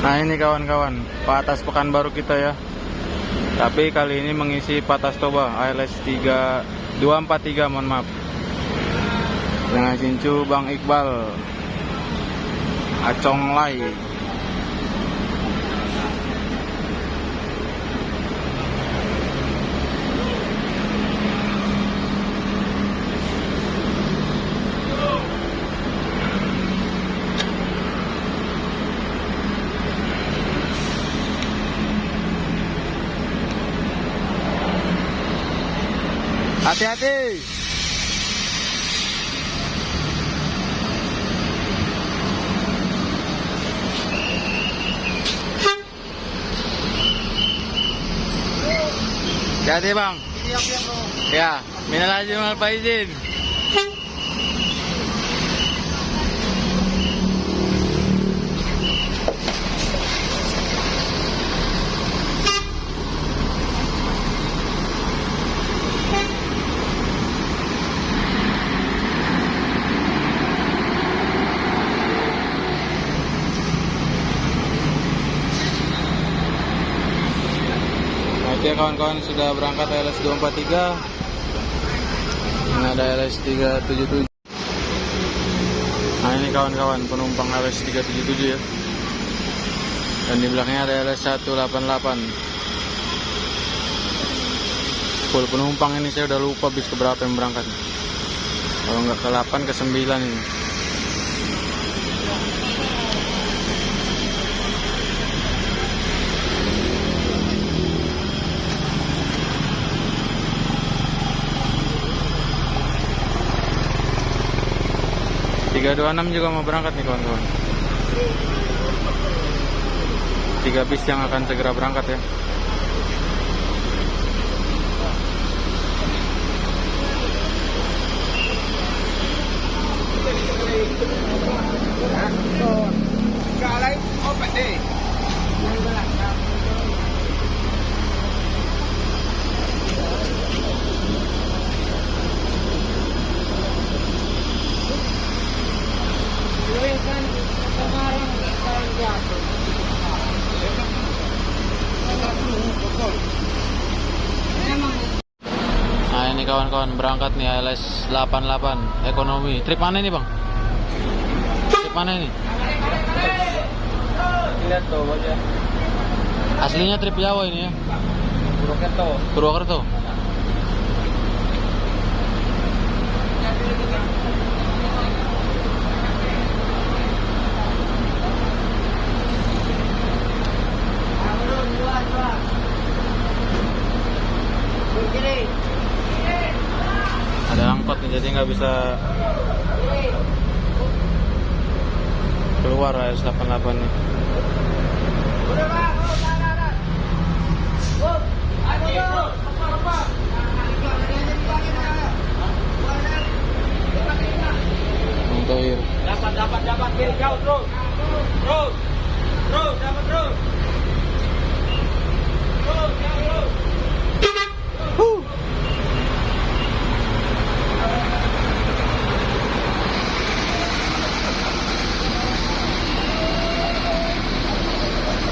Nah ini kawan-kawan, Patas Pekanbaru kita ya. Tapi kali ini mengisi Patas Toba ALS 3243, mohon maaf. Dengan Sincu Bang Iqbal Acong Lai. Hati-hati. Hati-hati bang. Ya, minal aidin wal faizin. Oke kawan-kawan, sudah berangkat ALS 243. Ini ada ALS 377. Nah ini kawan-kawan penumpang ALS 377 ya. Dan di belakangnya ada ALS 188. Full penumpang ini, saya udah lupa bis keberapa yang berangkat. Kalau nggak ke 8 ke 9 ini. Tiga 26 juga mau berangkat nih kawan-kawan. 3 bis yang akan segera berangkat ya. Nah ini kawan-kawan berangkat nih ALS 88 ekonomi. Trip mana ini bang? Trip mana ini? Lihat tuh aja. Aslinya trip Jawa ini ya. Purwokerto. Purwokerto. Ada angkot nih, jadi nggak bisa keluar ALS 88 nih. Untuk dapat kiri jauh terus dapat terus jauh.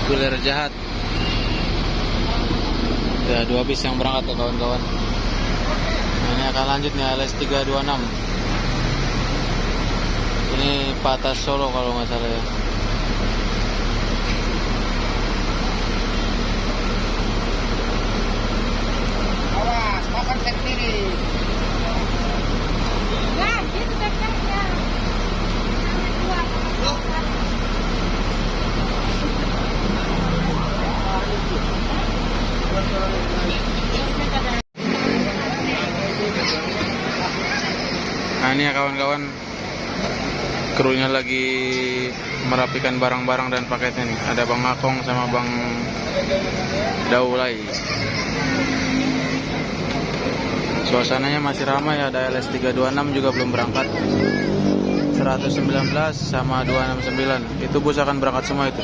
Kulir jahat. Ya 2 bis yang berangkat ya kawan-kawan. Nah, ini akan lanjut nih ALS 326. Ini Patas Solo kalau nggak salah ya. Awas, makan sendiri. Nah, itu dekatnya. Nah ini ya kawan-kawan, krunya lagi merapikan barang-barang dan paketnya nih. Ada Bang Akong sama Bang Daulay. Suasananya masih ramai, ada ALS 326 juga belum berangkat. 119 sama 269. Itu bus akan berangkat semua itu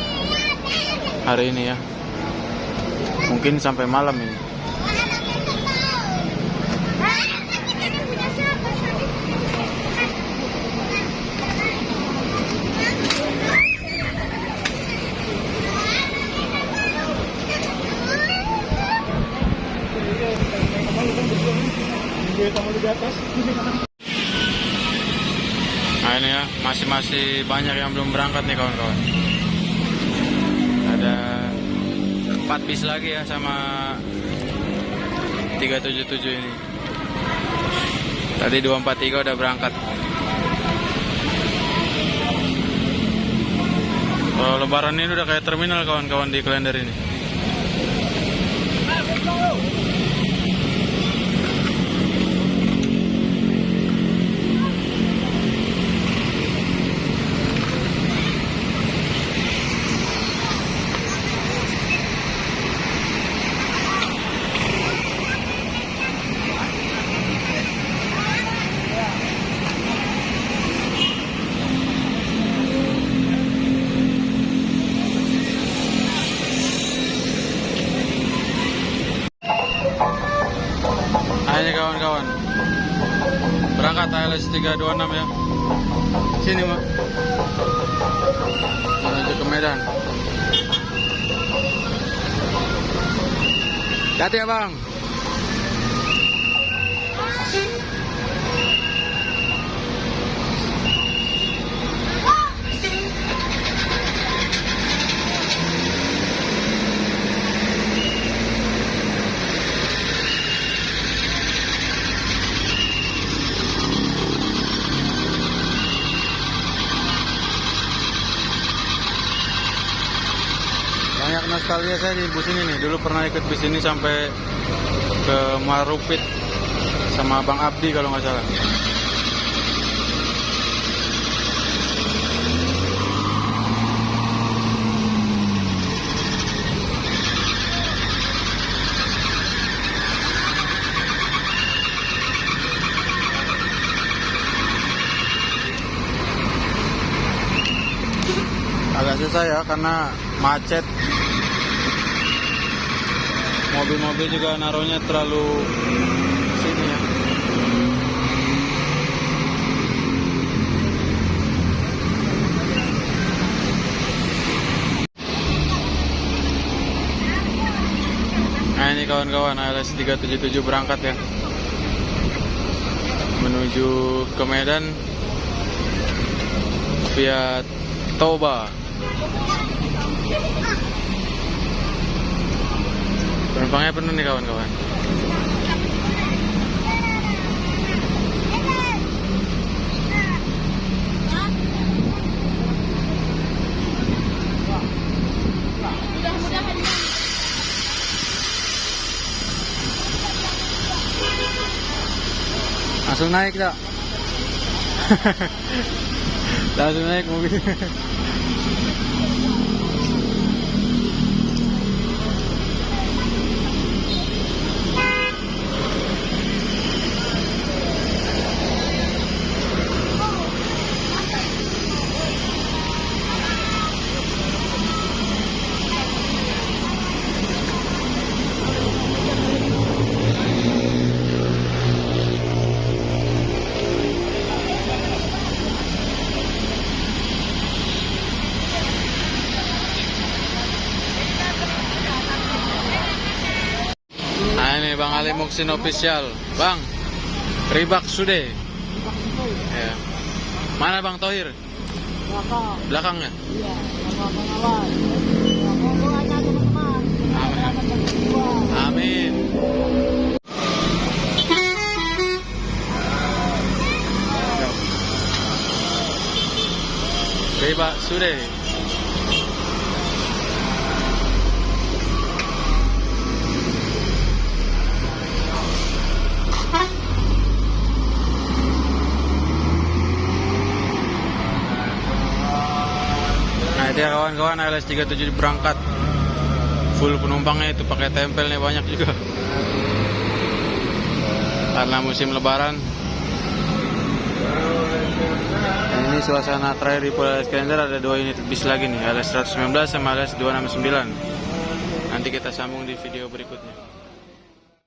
hari ini ya. Mungkin sampai malam ini. Nah ini ya, masih banyak yang belum berangkat nih kawan-kawan. Ada 4 bis lagi ya sama 377 ini. Tadi 243 udah berangkat. Kalau lebaran ini udah kayak terminal kawan-kawan di Klender ini. Nah ini kawan-kawan, berangkat ALS 326 ya. Sini Mak, menuju ke Medan. Hati ya Bang. Banyak nostalgia saya di bus ini nih. Dulu pernah ikut bus ini sampai ke Marupit sama Bang Abdi kalau nggak salah. Agak susah ya karena macet. Mobil-mobil juga naruhnya terlalu sini ya. Nah ini kawan-kawan, ALS 377 berangkat ya, menuju ke Medan via Toba. Penumpangnya penuh nih kawan-kawan. Langsung naik tak? Langsung naik mobil. Nah ini Bang Ali Muksin official. Bang, Ribak Sude. Ya. Mana Bang Tohir? Belakang. Belakangnya? Iya, sama pengawal. Monggo aja teman-teman. Amin. Ribak Sude. Nah itu ya kawan-kawan, ALS 37 berangkat. Full penumpangnya itu, pakai tempelnya banyak juga. Karena musim lebaran. Ini suasana terakhir di Polres Klender, ada 2 unit bis lagi nih, ALS 119 sama ALS 269. Nanti kita sambung di video berikutnya.